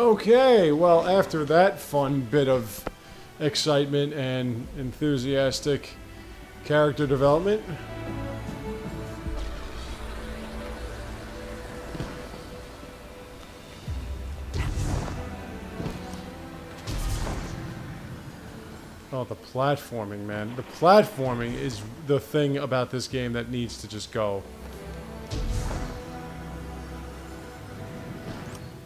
Okay, well, after that fun bit of excitement and enthusiastic character development, oh, the platforming, man. The platforming is the thing about this game that needs to just go.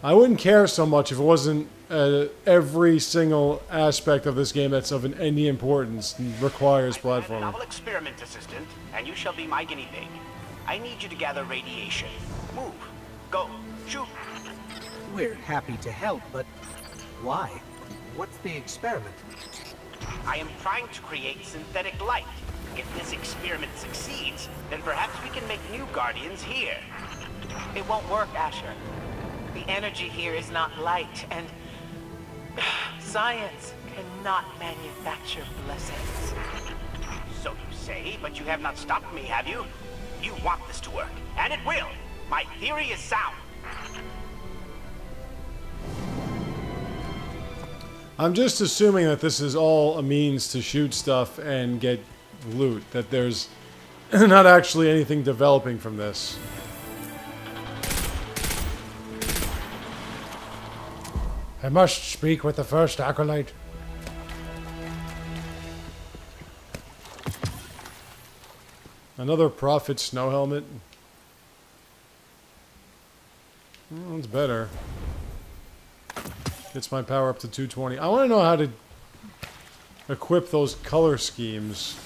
I wouldn't care so much if it wasn't every single aspect of this game that's of any importance requires platforming. Novel experiment assistant, and you shall be my guinea pig. I need you to gather radiation. Move. Go. Shoot. We're happy to help, but why? What's the experiment? I am trying to create synthetic light. If this experiment succeeds, then perhaps we can make new Guardians here. It won't work, Asher. The energy here is not light, and science cannot manufacture blessings. So you say, but you have not stopped me, have you? You want this to work, and it will. My theory is sound. I'm just assuming that this is all a means to shoot stuff and get loot, that there's not actually anything developing from this. I must speak with the first acolyte. Another prophet snow helmet. Well, that's better. Gets my power up to 220. I want to know how to equip those color schemes.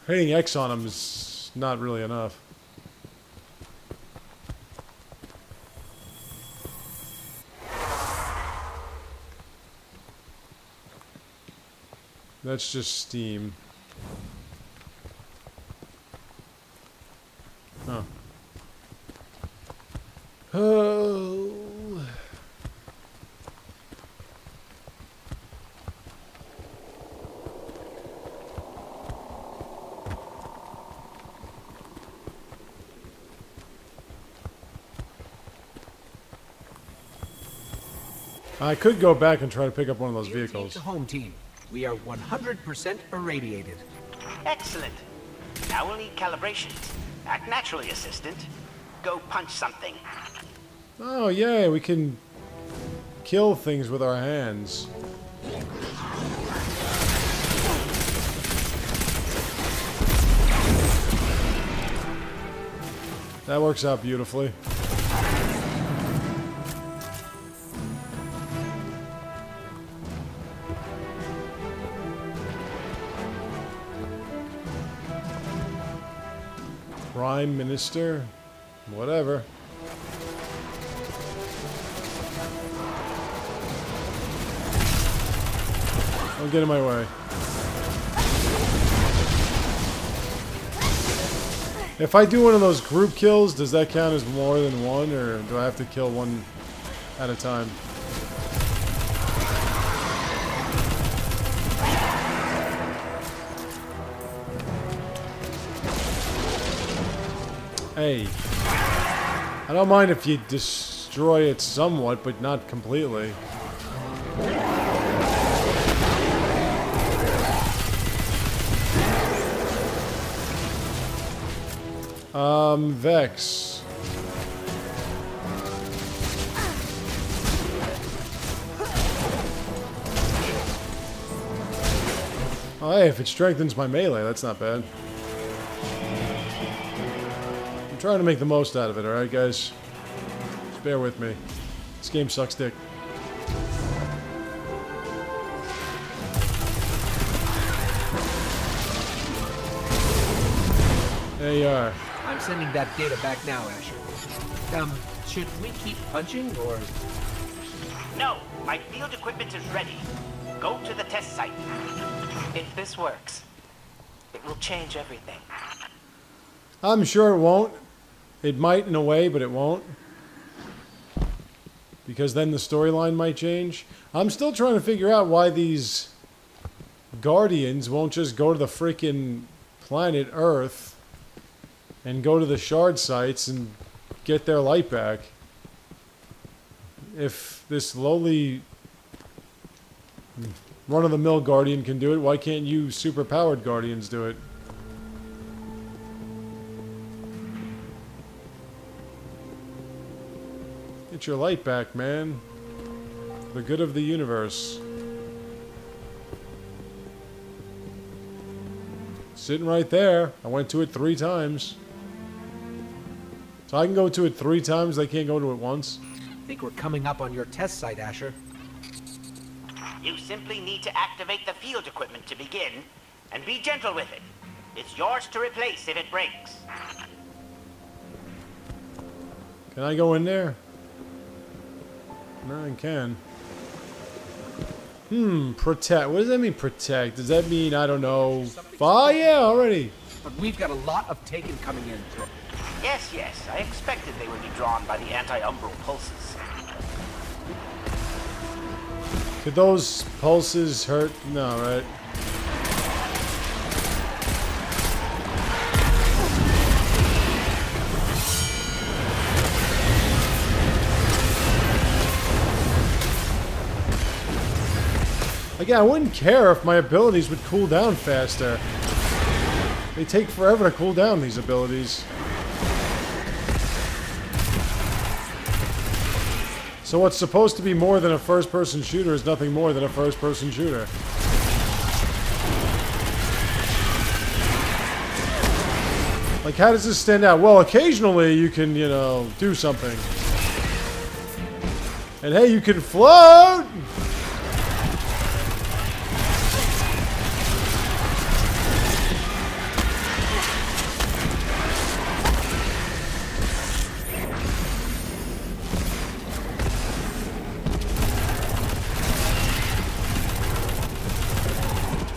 Hitting X on them is not really enough. That's just steam. Huh. Oh. I could go back and try to pick up one of those vehicles. The home team. We are 100% irradiated. Excellent. Now we'll need calibrations. Act naturally, assistant. Go punch something. Oh, yeah, we can kill things with our hands. That works out beautifully. Prime Minister? Whatever. Don't get in my way. If I do one of those group kills, does that count as more than one, or do I have to kill one at a time? Hey, I don't mind if you destroy it somewhat, but not completely. Vex. Oh, hey, if it strengthens my melee, that's not bad. I'm trying to make the most out of it, alright, guys? Just bear with me. This game sucks dick. There you are. I'm sending that data back now, Asher. Should we keep punching, or...? No, my field equipment is ready. Go to the test site. If this works, it will change everything. I'm sure it won't. It might in a way, but it won't. Because then the storyline might change. I'm still trying to figure out why these Guardians won't just go to the freaking planet Earth and go to the shard sites and get their light back. If this lowly run-of-the-mill Guardian can do it, why can't you super-powered Guardians do it? Get your light back, man. The good of the universe. Sitting right there. I went to it 3 times. So I can go to it 3 times, they can't go to it once. I think we're coming up on your test site, Asher. You simply need to activate the field equipment to begin, and be gentle with it. It's yours to replace if it breaks. Can I go in there? No, I can. Protect. What does that mean, protect? Does that mean, I don't know... Oh, yeah, already. But we've got a lot of Taken coming in. Yes, yes, I expected they would be drawn by the anti-umbral pulses. Could those pulses hurt? No, right? Again, I wouldn't care if my abilities would cool down faster. They take forever to cool down, these abilities. So what's supposed to be more than a first-person shooter is nothing more than a first-person shooter. Like, how does this stand out? Well, occasionally you can, you know, do something. And hey, you can float!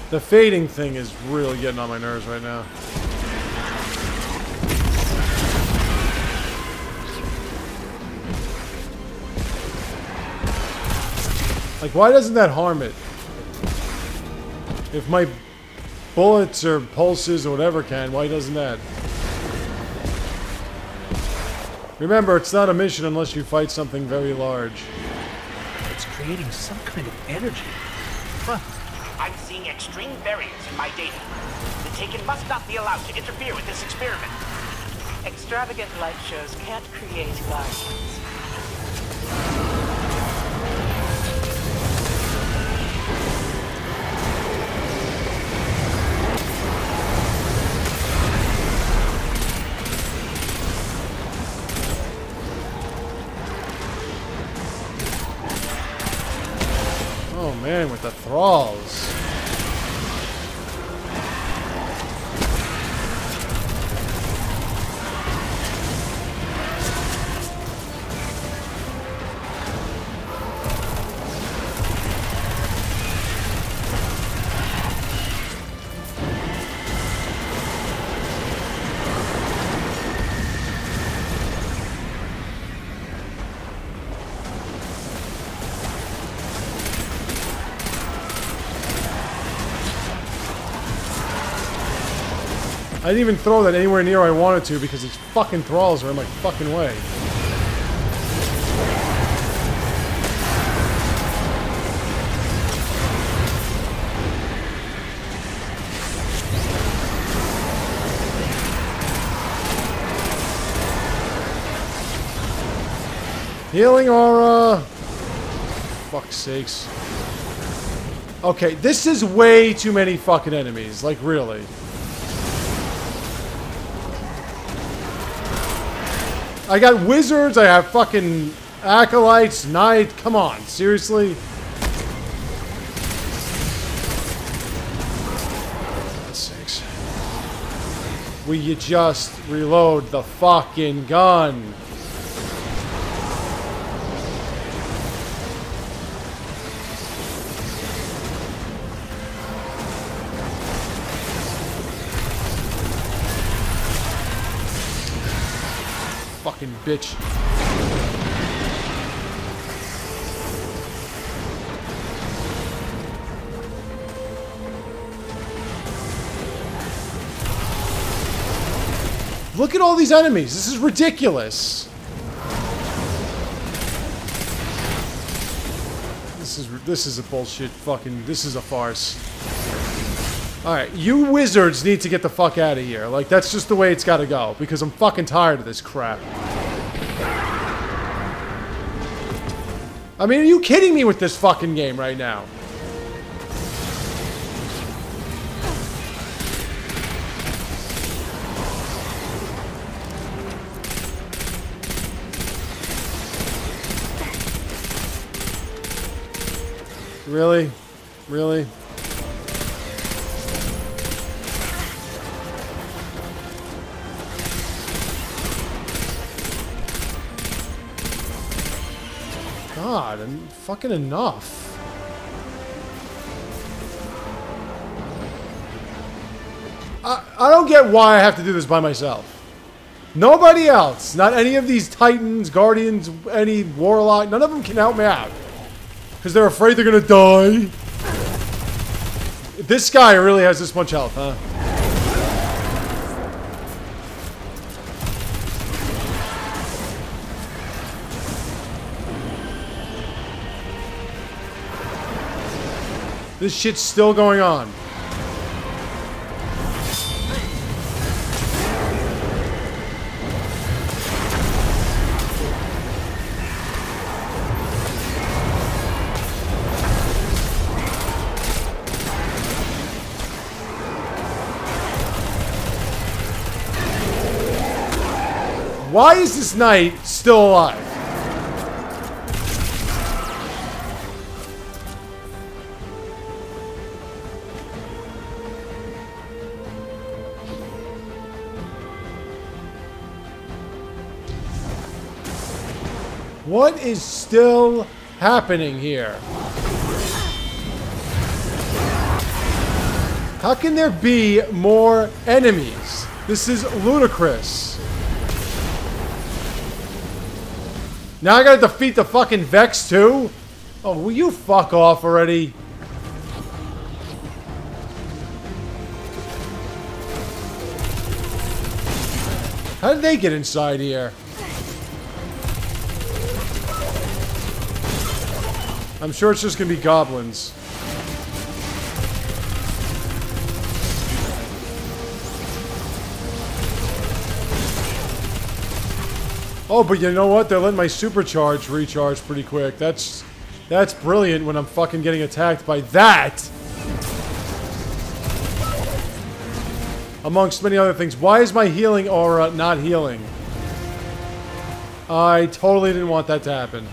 The fading thing is really getting on my nerves right now. Like, why doesn't that harm it? If my bullets or pulses or whatever can, why doesn't that? Remember, it's not a mission unless you fight something very large. It's creating some kind of energy. Huh. I'm seeing extreme variance in my data. The Taken must not be allowed to interfere with this experiment. Extravagant light shows can't create guardians. Oh man, with the thralls. I didn't even throw that anywhere near where I wanted to because these fucking thralls are in my fucking way. Healing aura. Fuck's sakes. Okay, this is way too many fucking enemies. Like, really. I got wizards, I have fucking acolytes, knight. Come on, seriously? For God's sakes. Will you just reload the fucking gun? Fucking bitch. Look at all these enemies. This is ridiculous. this is a bullshit fucking... This is a farce. Alright, you wizards need to get the fuck out of here. Like, that's just the way it's gotta go. Because I'm fucking tired of this crap. I mean, are you kidding me with this fucking game right now? Really? Really? God, I'm fucking enough. I don't get why I have to do this by myself. Nobody else, not any of these Titans, Guardians, any Warlock, none of them can help me out. Because they're afraid they're gonna die. This guy really has this much health, huh? This shit's still going on. Why is this knight still alive? What is still happening here? How can there be more enemies? This is ludicrous. Now I gotta defeat the fucking Vex too? Oh, will you fuck off already? How did they get inside here? I'm sure it's just gonna be goblins. Oh, but you know what? They're letting my supercharge recharge pretty quick. That's brilliant when I'm fucking getting attacked by that! Amongst many other things. Why is my healing aura not healing? I totally didn't want that to happen.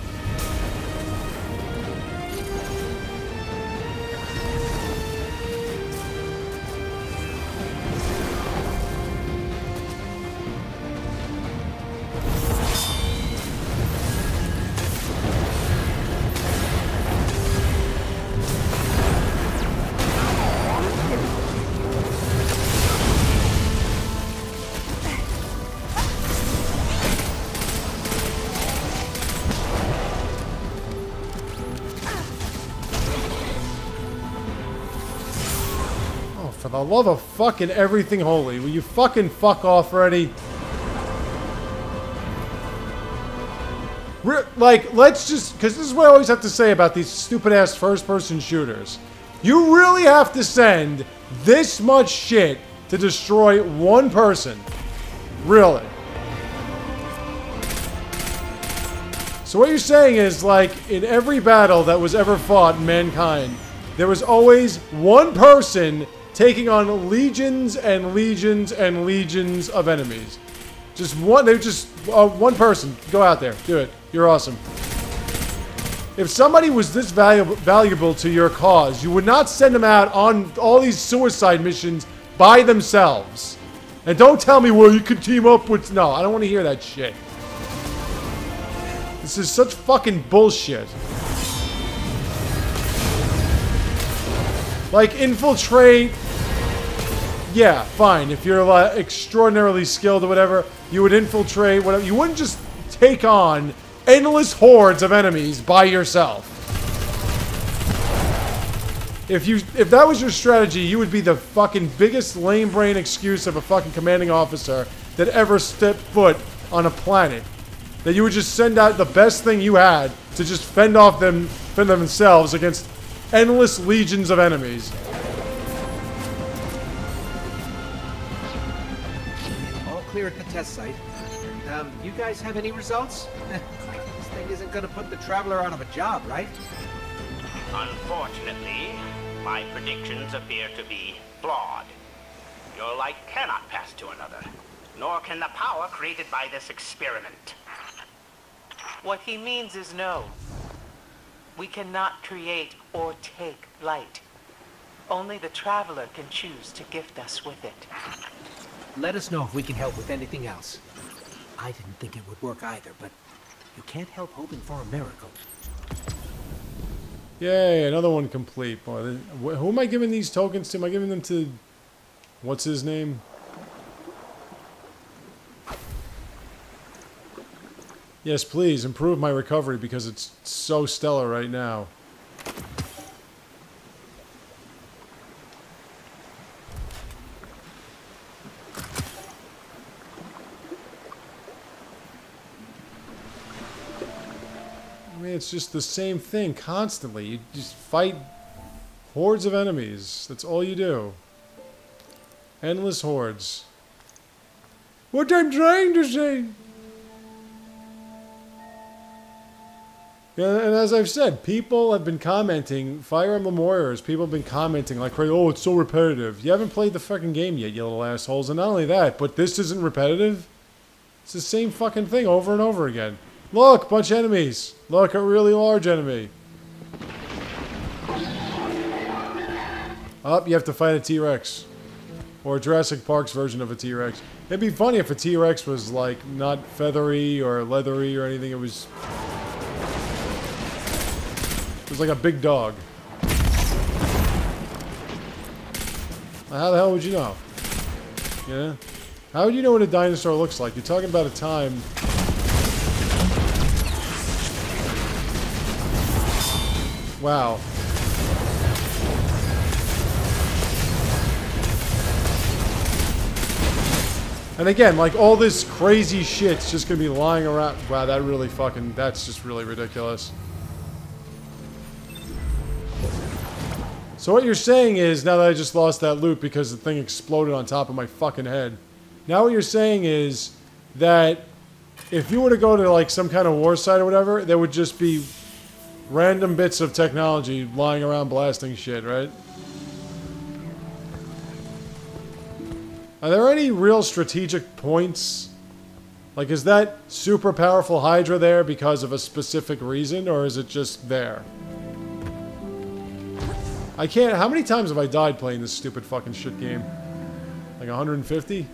For the love of fucking everything holy, will you fucking fuck off already? Like, let's just... Because this is what I always have to say about these stupid-ass first-person shooters. You really have to send this much shit to destroy one person. Really. So what you're saying is, like, in every battle that was ever fought in mankind, there was always one person taking on legions and legions and legions of enemies. Just one, they're just one person. Go out there, do it. You're awesome. If somebody was this valuable to your cause, you would not send them out on all these suicide missions by themselves. And don't tell me, well, you could team up with... No, I don't want to hear that shit. This is such fucking bullshit. Like, infiltrate... Yeah, fine. If you're extraordinarily skilled or whatever, you would infiltrate whatever. You wouldn't just take on endless hordes of enemies by yourself. If that was your strategy, you would be the fucking biggest lame brain excuse of a fucking commanding officer that ever stepped foot on a planet. That you would just send out the best thing you had to just fend off them defend themselves against endless legions of enemies. All clear at the test site. You guys have any results? This thing isn't gonna put the Traveler out of a job, right? Unfortunately, my predictions appear to be flawed. Your light cannot pass to another, nor can the power created by this experiment. What he means is no. We cannot create or take light. Only the Traveler can choose to gift us with it. Let us know if we can help with anything else. I didn't think it would work either, but you can't help hoping for a miracle. Yay, another one complete. Boy, who am I giving these tokens to? Am I giving them to... what's his name? Yes, please, improve my recovery because it's so stellar right now. I mean, it's just the same thing constantly. You just fight hordes of enemies. That's all you do. Endless hordes. What I'm trying to say. Yeah, and as I've said, people have been commenting, Fire Emblem Warriors, people have been commenting like, oh, it's so repetitive. You haven't played the fucking game yet, you little assholes. And not only that, but this isn't repetitive. It's the same fucking thing over and over again. Look, bunch of enemies. Look, a really large enemy. Oh, you have to fight a T-Rex. Or Jurassic Park's version of a T-Rex. It'd be funny if a T-Rex was, like, not feathery or leathery or anything. It was like a big dog. How the hell would you know? Yeah? How would you know what a dinosaur looks like? You're talking about a time... Wow. And again, like, all this crazy shit's just gonna be lying around. Wow, that really fucking... That's just really ridiculous. So what you're saying is, now that I just lost that loot because the thing exploded on top of my fucking head. Now what you're saying is that if you were to go to, like, some kind of war site or whatever, there would just be random bits of technology lying around blasting shit, right? Are there any real strategic points? Like, is that super powerful Hydra there because of a specific reason, or is it just there? I can't... How many times have I died playing this stupid fucking shit game? Like 150?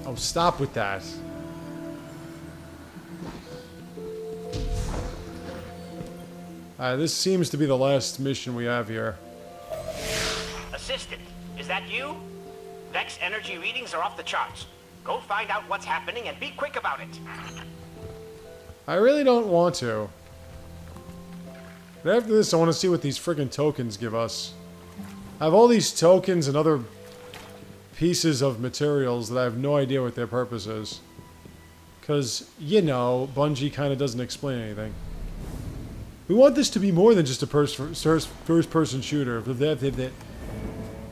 Oh, stop with that. This seems to be the last mission we have here. Assistant, is that you? Vex energy readings are off the charts. Go find out what's happening and be quick about it. I really don't want to. But after this, I want to see what these friggin' tokens give us. I have all these tokens and other pieces of materials that I have no idea what their purpose is. Because, you know, Bungie kind of doesn't explain anything. We want this to be more than just a first-person shooter. We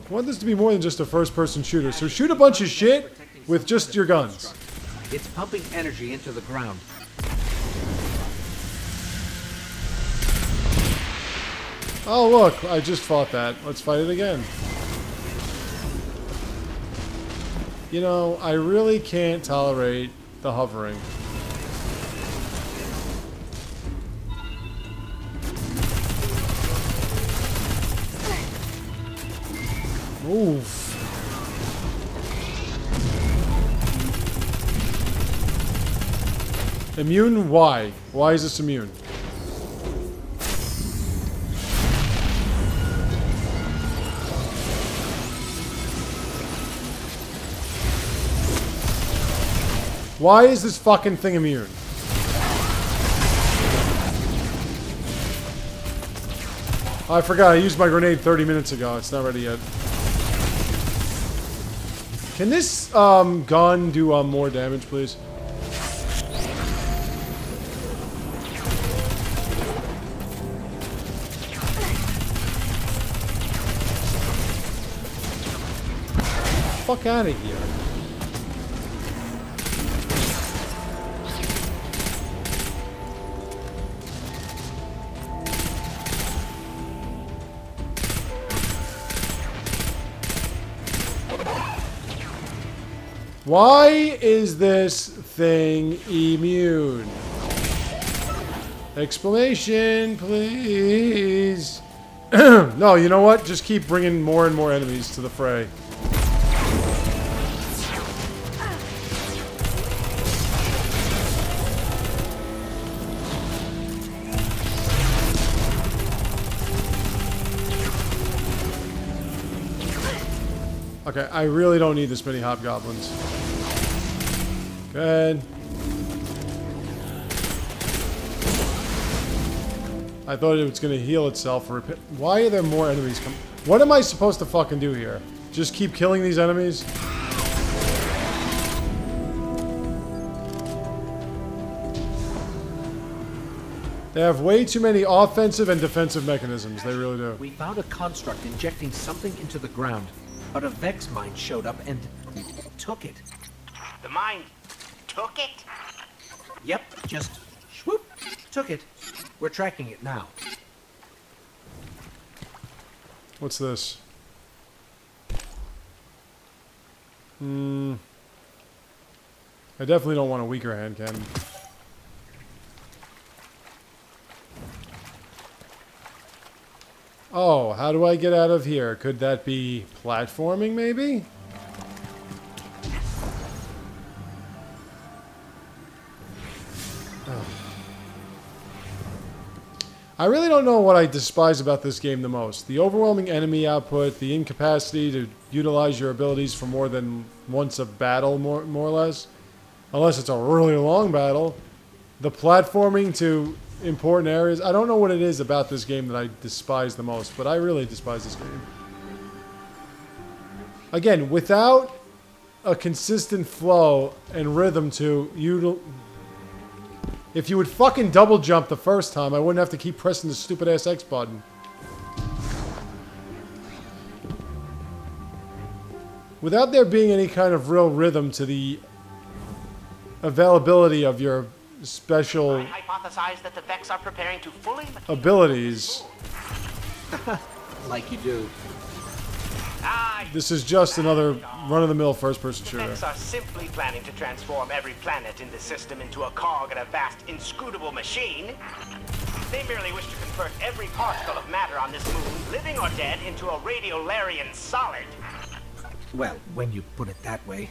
want this to be more than just a first-person shooter. So shoot a bunch of shit with just your guns. It's pumping energy into the ground. Oh, look, I just fought that. Let's fight it again. You know, I really can't tolerate the hovering. Oof. Immune? Why? Why is this immune? Why is this fucking thing immune? Oh, I forgot, I used my grenade 30 minutes ago. It's not ready yet. Can this gun do more damage, please? fuck out of here. Why is this thing immune? Explanation, please. No, you know what? Just keep bringing more and more enemies to the fray. Okay, I really don't need this many hobgoblins. Good. I thought it was going to heal itself. Why are there more enemies coming? What am I supposed to fucking do here? Just keep killing these enemies? They have way too many offensive and defensive mechanisms. They really do. We found a construct injecting something into the ground, but a Vex mine showed up and took it. The mine took it? Yep, just swoop, took it. We're tracking it now. What's this? I definitely don't want a weaker hand cannon. Oh, how do I get out of here? Could that be platforming, maybe? I really don't know what I despise about this game the most. The overwhelming enemy output, the incapacity to utilize your abilities for more than once a battle, more or less. Unless it's a really long battle. The platforming to important areas. I don't know what it is about this game that I despise the most, but I really despise this game. Again, without a consistent flow and rhythm to you. If you would fucking double jump the first time, I wouldn't have to keep pressing the stupid ass X button. Without there being any kind of real rhythm to the availability of your special I hypothesize that the Vex are preparing to fully abilities. Like you do. This is just another run-of-the-mill first-person shooter. The Vex are simply planning to transform every planet in the system into a cog in a vast, inscrutable machine. They merely wish to convert every particle of matter on this moon, living or dead, into a radiolarian solid. Well, when you put it that way.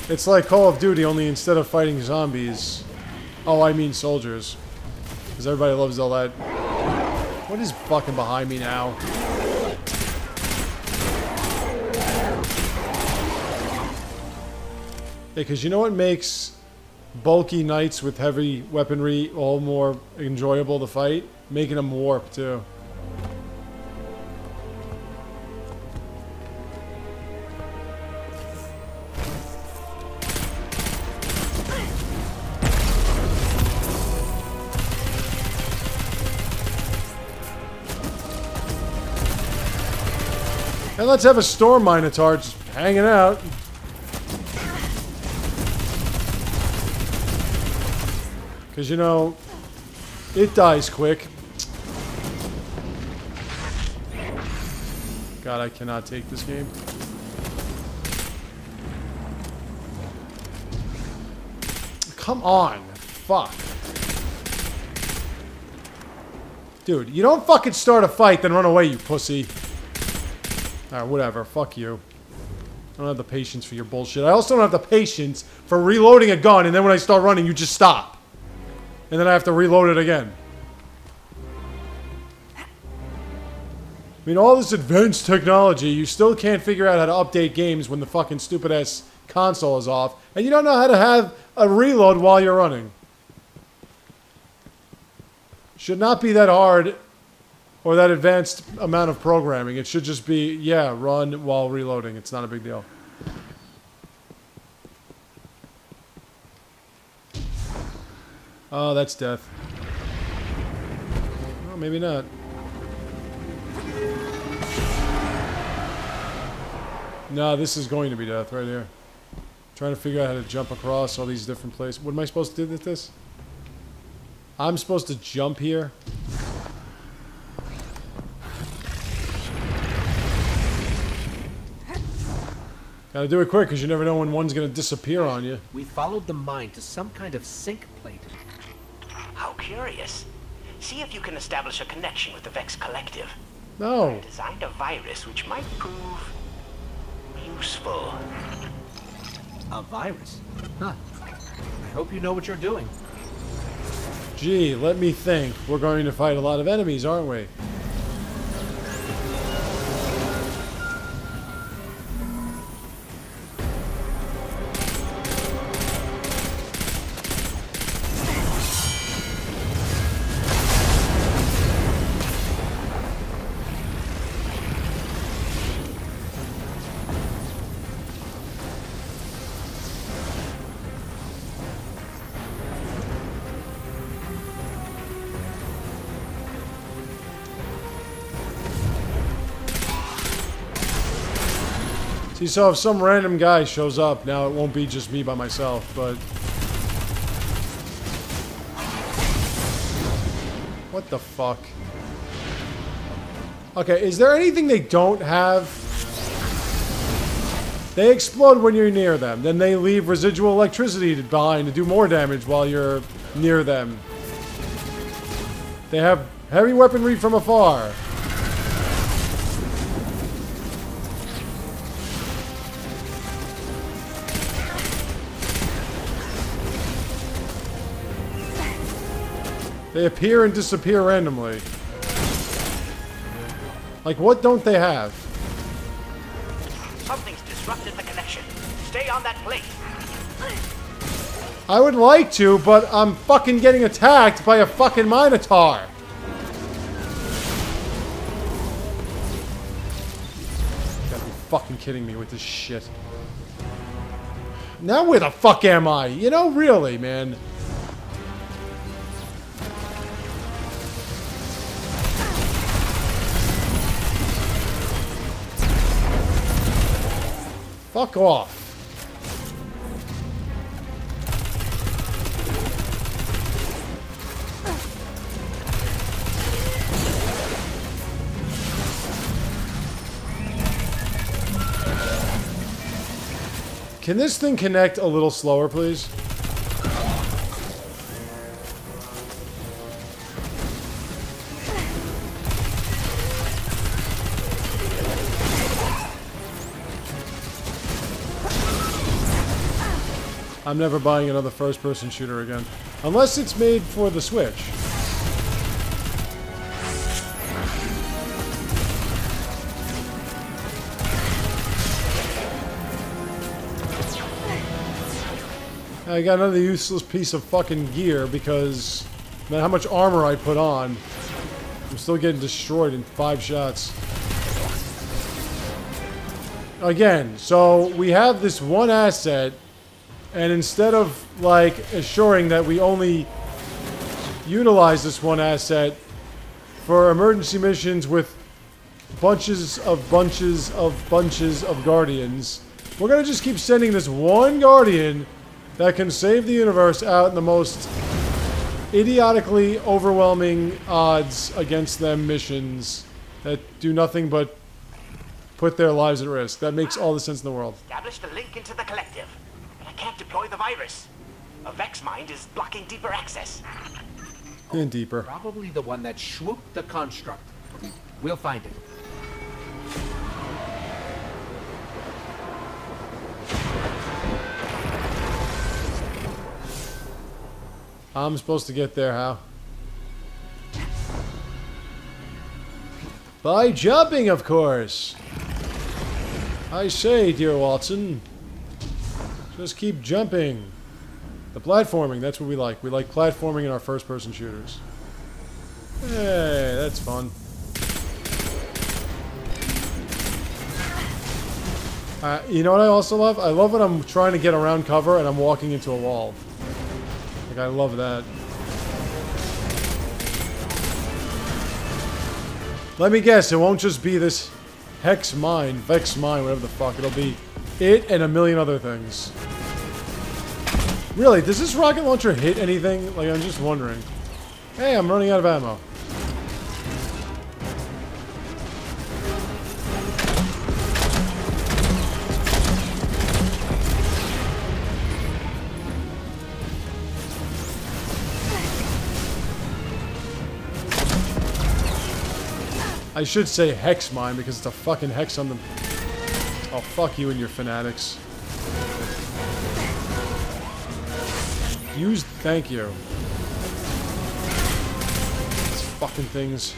It's like Call of Duty, only instead of fighting zombies. Oh, I mean soldiers. Because everybody loves all that. What is fucking behind me now? Yeah, because you know what makes bulky knights with heavy weaponry all more enjoyable to fight? Making them warp, too. And let's have a storm minotaur just hanging out. Because, you know, it dies quick. God, I cannot take this game. Come on. Fuck. Dude, you don't fucking start a fight, then run away, you pussy. Alright, whatever. Fuck you. I don't have the patience for your bullshit. I also don't have the patience for reloading a gun, and then when I start running, you just stop. And then I have to reload it again. I mean, all this advanced technology, you still can't figure out how to update games when the fucking stupid-ass console is off, and you don't know how to have a reload while you're running. Should not be that hard or that advanced amount of programming. It should just be, yeah, run while reloading. It's not a big deal. Oh, that's death. Well, maybe not. No, this is going to be death right here. Trying to figure out how to jump across all these different places. What am I supposed to do with this? I'm supposed to jump here. Gotta do it quick, because you never know when one's gonna disappear on you. We followed the mine to some kind of sink plate. How curious. See if you can establish a connection with the Vex Collective. No. I designed a virus which might prove useful. A virus? Huh. I hope you know what you're doing. Gee, let me think. We're going to fight a lot of enemies, aren't we? See, so if some random guy shows up, now it won't be just me by myself, but... What the fuck? Okay, is there anything they don't have? They explode when you're near them. Then they leave residual electricity behind to do more damage while you're near them. They have heavy weaponry from afar. They appear and disappear randomly. Like, what don't they have? Something's disrupted the connection. Stay on that plate. I would like to, but I'm fucking getting attacked by a fucking Minotaur. You gotta be fucking kidding me with this shit. Now where the fuck am I? You know, really, man. Fuck off. Can this thing connect a little slower, please? I'm never buying another first-person shooter again. Unless it's made for the Switch. I got another useless piece of fucking gear because... no matter how much armor I put on, I'm still getting destroyed in 5 shots. Again, so we have this one asset... and instead of, like, assuring that we only utilize this one asset for emergency missions with bunches of Guardians, we're gonna just keep sending this one Guardian that can save the universe out in the most idiotically overwhelming odds against them missions that do nothing but put their lives at risk. That makes all the sense in the world. Established a link into the collective. Can't deploy the virus. A Vex mind is blocking deeper access. And deeper. Probably the one that swooped the construct. We'll find it. I'm supposed to get there, how? By jumping, of course. I say, dear Watson. Just keep jumping. The platforming, that's what we like. We like platforming in our first-person shooters. Hey, that's fun. You know what I also love? I love when I'm trying to get around cover and I'm walking into a wall. Like, I love that. Let me guess, it won't just be this Vex Mine, whatever the fuck. It'll be it and a million other things. Really, does this rocket launcher hit anything? Like, I'm just wondering. Hey, I'm running out of ammo. I should say hex mine because it's a fucking hex on them. Oh, fuck you and your fanatics. Use, thank you. These fucking things.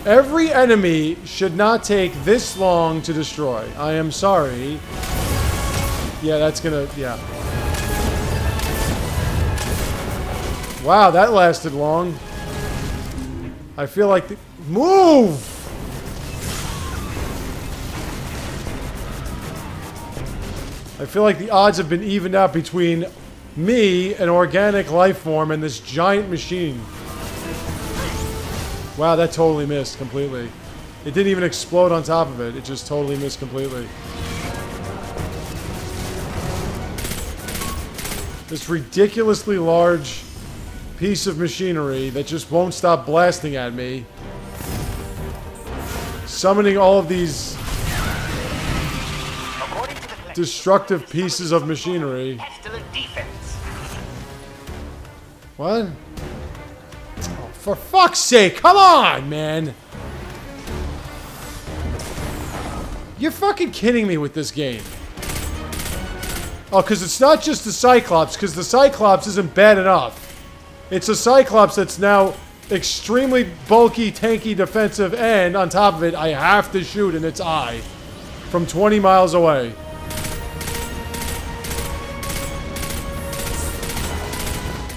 Every enemy should not take this long to destroy. I am sorry. Yeah, that's gonna, yeah. Wow, that lasted long. I feel like the... Move! I feel like the odds have been evened out between me, an organic life form, and this giant machine. Wow, that totally missed completely. It didn't even explode on top of it. It just totally missed completely. This ridiculously large piece of machinery that just won't stop blasting at me. Summoning all of these destructive pieces of machinery. What? Oh, for fuck's sake, come on, man! You're fucking kidding me with this game. Oh, because it's not just the Cyclops, because the Cyclops isn't bad enough. It's a Cyclops that's now extremely bulky, tanky, defensive, and on top of it, I have to shoot in its eye from 20 miles away.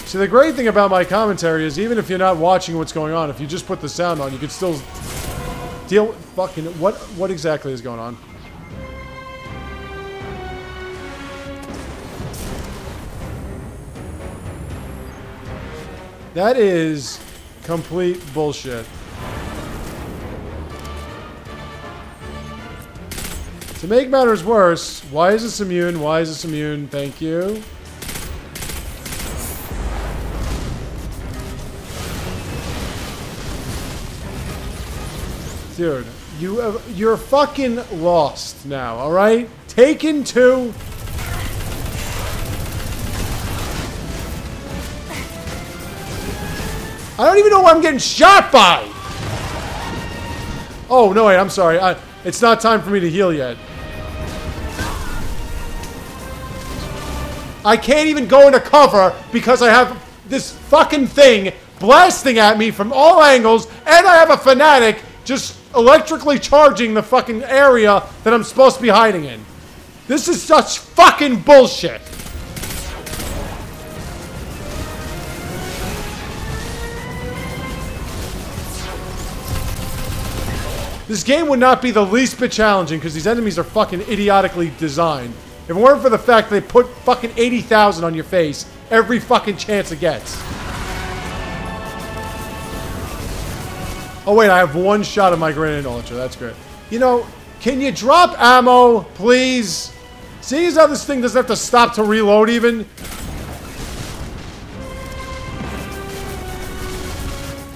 See, the great thing about my commentary is even if you're not watching what's going on, if you just put the sound on, you can still deal with fucking... What exactly is going on? That is complete bullshit. To make matters worse, why is this immune? Why is this immune? Thank you. Dude, you're fucking lost now, alright? Taken 2. I don't even know what I'm getting shot by! Oh, no, wait, I'm sorry. It's not time for me to heal yet. I can't even go into cover because I have this fucking thing blasting at me from all angles, and I have a fanatic just electrically charging the fucking area that I'm supposed to be hiding in. This is such fucking bullshit. This game would not be the least bit challenging because these enemies are fucking idiotically designed. If it weren't for the fact they put fucking 80,000 on your face every fucking chance it gets. Oh wait, I have one shot of my grenade launcher. That's great. You know, can you drop ammo, please? See as how this thing doesn't have to stop to reload even?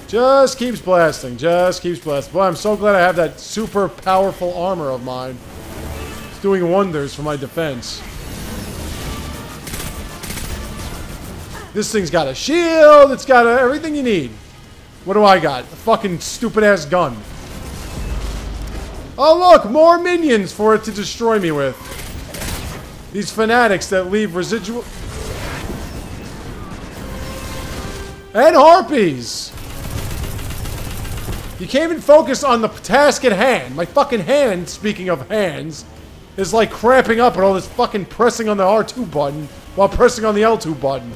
Just keeps blasting. Just keeps blasting. Boy, I'm so glad I have that super powerful armor of mine. It's doing wonders for my defense. This thing's got a shield. It's got everything you need. What do I got? A fucking stupid-ass gun. Oh, look! More minions for it to destroy me with. These fanatics that leave residual... And harpies! You can't even focus on the task at hand. My fucking hand, speaking of hands, is like cramping up with all this fucking pressing on the R2 button while pressing on the L2 button.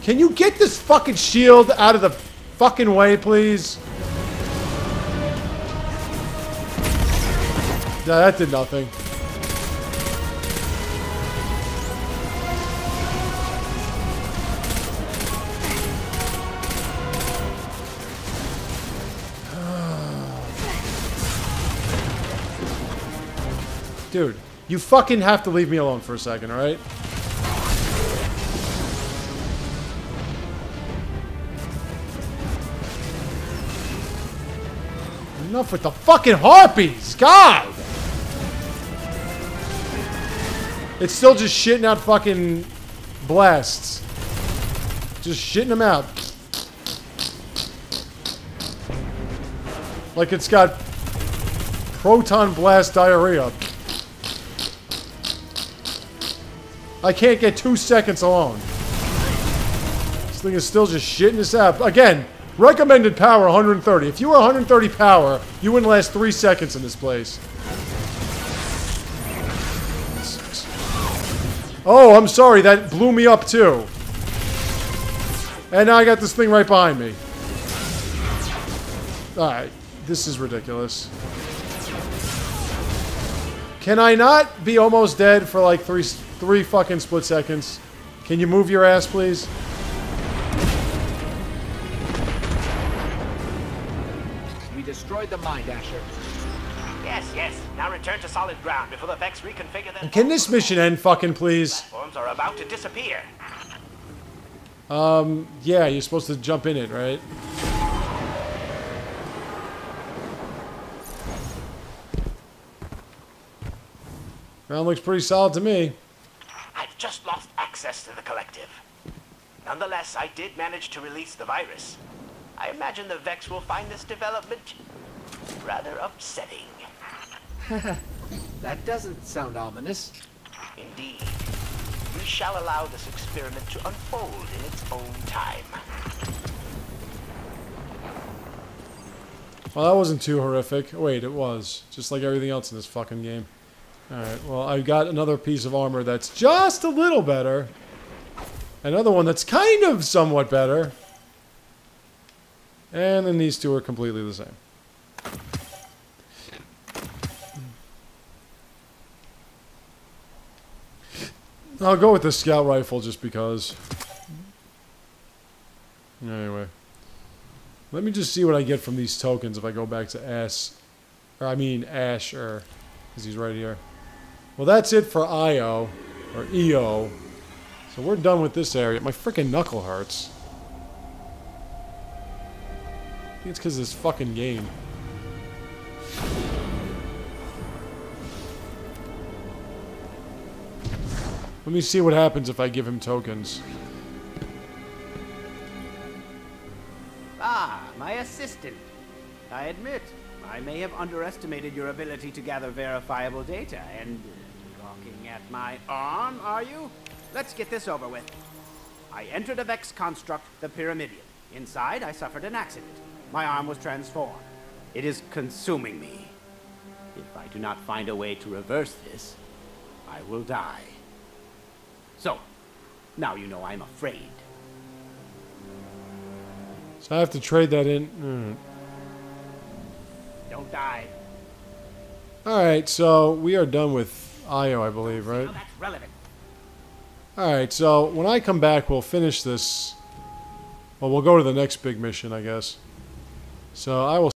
Can you get this fucking shield out of the fucking way, please? Yeah, that did nothing. Dude, you fucking have to leave me alone for a second, alright? Enough with the fucking harpies! God! It's still just shitting out fucking blasts. Just shitting them out. Like it's got proton blast diarrhea. I can't get 2 seconds alone. This thing is still just shitting this out. Again, recommended power 130. If you were 130 power, you wouldn't last 3 seconds in this place. Oh, I'm sorry. That blew me up too. And now I got this thing right behind me. Alright. This is ridiculous. Can I not be almost dead for like three fucking split seconds? Can you move your ass, please? We destroyed the mine, Asher. Yes, yes. Now return to solid ground before the Vex reconfigure them. Can this mission end fucking please? Platforms are about to disappear. Yeah, you're supposed to jump in it, right? Ground looks pretty solid to me. I've just lost access to the collective. Nonetheless, I did manage to release the virus. I imagine the Vex will find this development rather upsetting. That doesn't sound ominous. Indeed. We shall allow this experiment to unfold in its own time. Well, that wasn't too horrific. Wait, it was. Just like everything else in this fucking game. Alright, well, I got another piece of armor that's just a little better. Another one that's kind of somewhat better. And then these two are completely the same. I'll go with the scout rifle just because. Anyway. Let me just see what I get from these tokens if I go back to Asher. Because he's right here. Well, that's it for IO. Or EO. So we're done with this area. My freaking knuckle hurts. I think it's because of this fucking game. Let me see what happens if I give him tokens. Ah, my assistant. I admit, I may have underestimated your ability to gather verifiable data, and looking at my arm, are you? Let's get this over with. I entered a Vex construct, the Pyramidion. Inside, I suffered an accident. My arm was transformed. It is consuming me. If I do not find a way to reverse this, I will die. So, now you know I'm afraid. So I have to trade that in. Don't die. Alright, so we are done with IO, I believe, right? Now that's relevant. Alright, so when I come back, we'll finish this. Well, we'll go to the next big mission, I guess. So I will